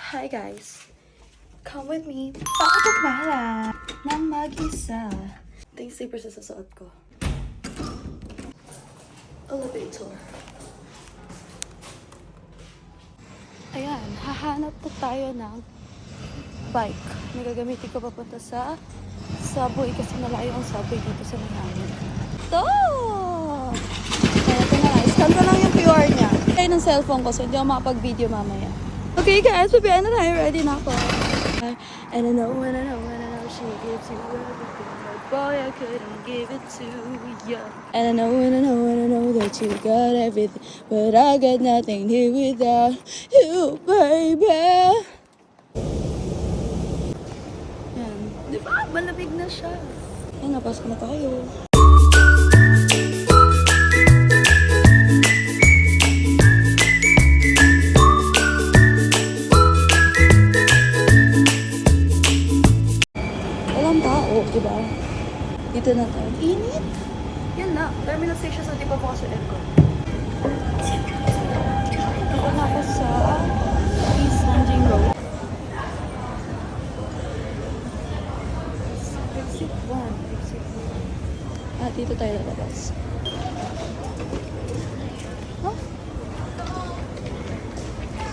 Hi guys! Come with me. Pakapagmala ng mag-isa. Ito yung slippers na sasuot ko. Elevator. Ayan, hahanap na tayo ng bike. May gagamitin ko papunta sa subway kasi malayo ang subway dito sa Manamit. Ito! Ayan, ito na. Scan ko lang yung QR niya. Kaya ng cellphone ko so hindi ako makapag-video mamaya. Okay guys, pabihan na tayo. Ready na ako. And I know, she gives you everything. But boy, I couldn't give it to you. And I know that you got everything. But I got nothing here without you, baby. Yan. Di ba? Malamig na siya. Yan, napasok na tayo. Diba? Dito na tayo. Init! Yan na. Terminal station so di pa bukas sa aircon. Dito na ako sa East Landing Road. Exit 1. Dito tayo lalabas. Huh?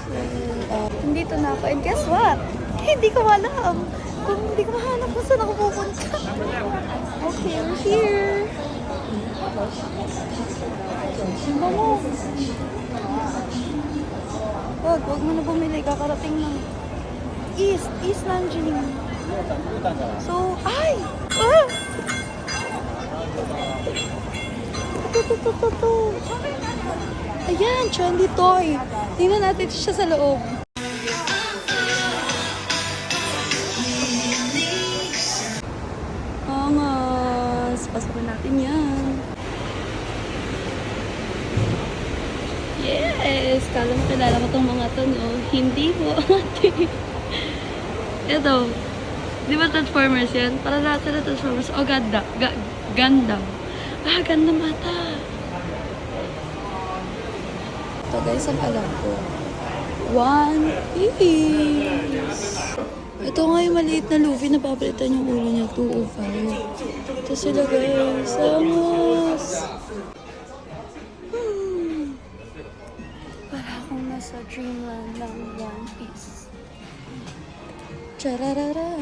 So, nandito na ako. And guess what? Hindi ko alam. Kung hindi ko mahanap kung saan ako pupunta. Okay, we're here. Simba mo. Huwag mo na bumili. Kakarating ng East Landing. So, ay! Ah! Ito. Ayan, trendy toy. Tingnan natin siya sa loob. Pasokin natin yan. Yes! Kala mo kilala ko itong mga to, no? Hindi po, ate. Ito. Di ba Transformers yan? Para lahat sila Transformers. O, Gundam. Gundam. Gundam ata. Ito guys, ang alam ko. One piece. Ito nga yung maliit na Luffy na papalitan yung ulo niya, 205. Ito sila guys, amos! Para akong nasa dreamland ng One Piece. Chararara!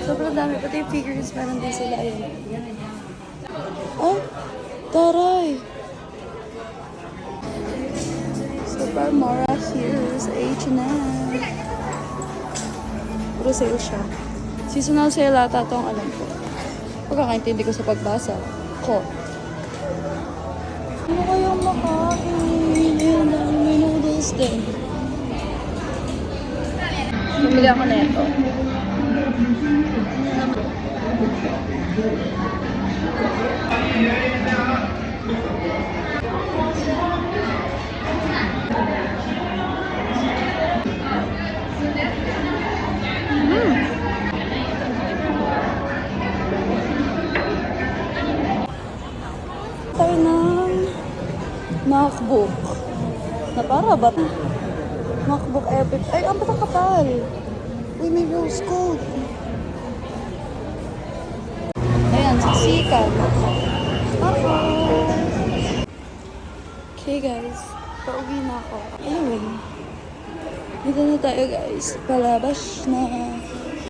Sobrang dami, pati yung figures, meron din sila yun. Oh, taray! Super Mora here sa H&M. Puro sale siya. Seasonal sale ata ito ang alam ko. Pagkakaintindi ko sa pagbasa ko. Ano kayang makain? Ayan, may noodles din. Bumili ako na ito. Tayo ng MacBook na para ba? MacBook Epic. Ay, ang ba't ang kapal? Uy, may rose gold. Ayan, siksikan. Okay guys, pauwi na ako. Anyway, dito na tayo guys. Palabas na.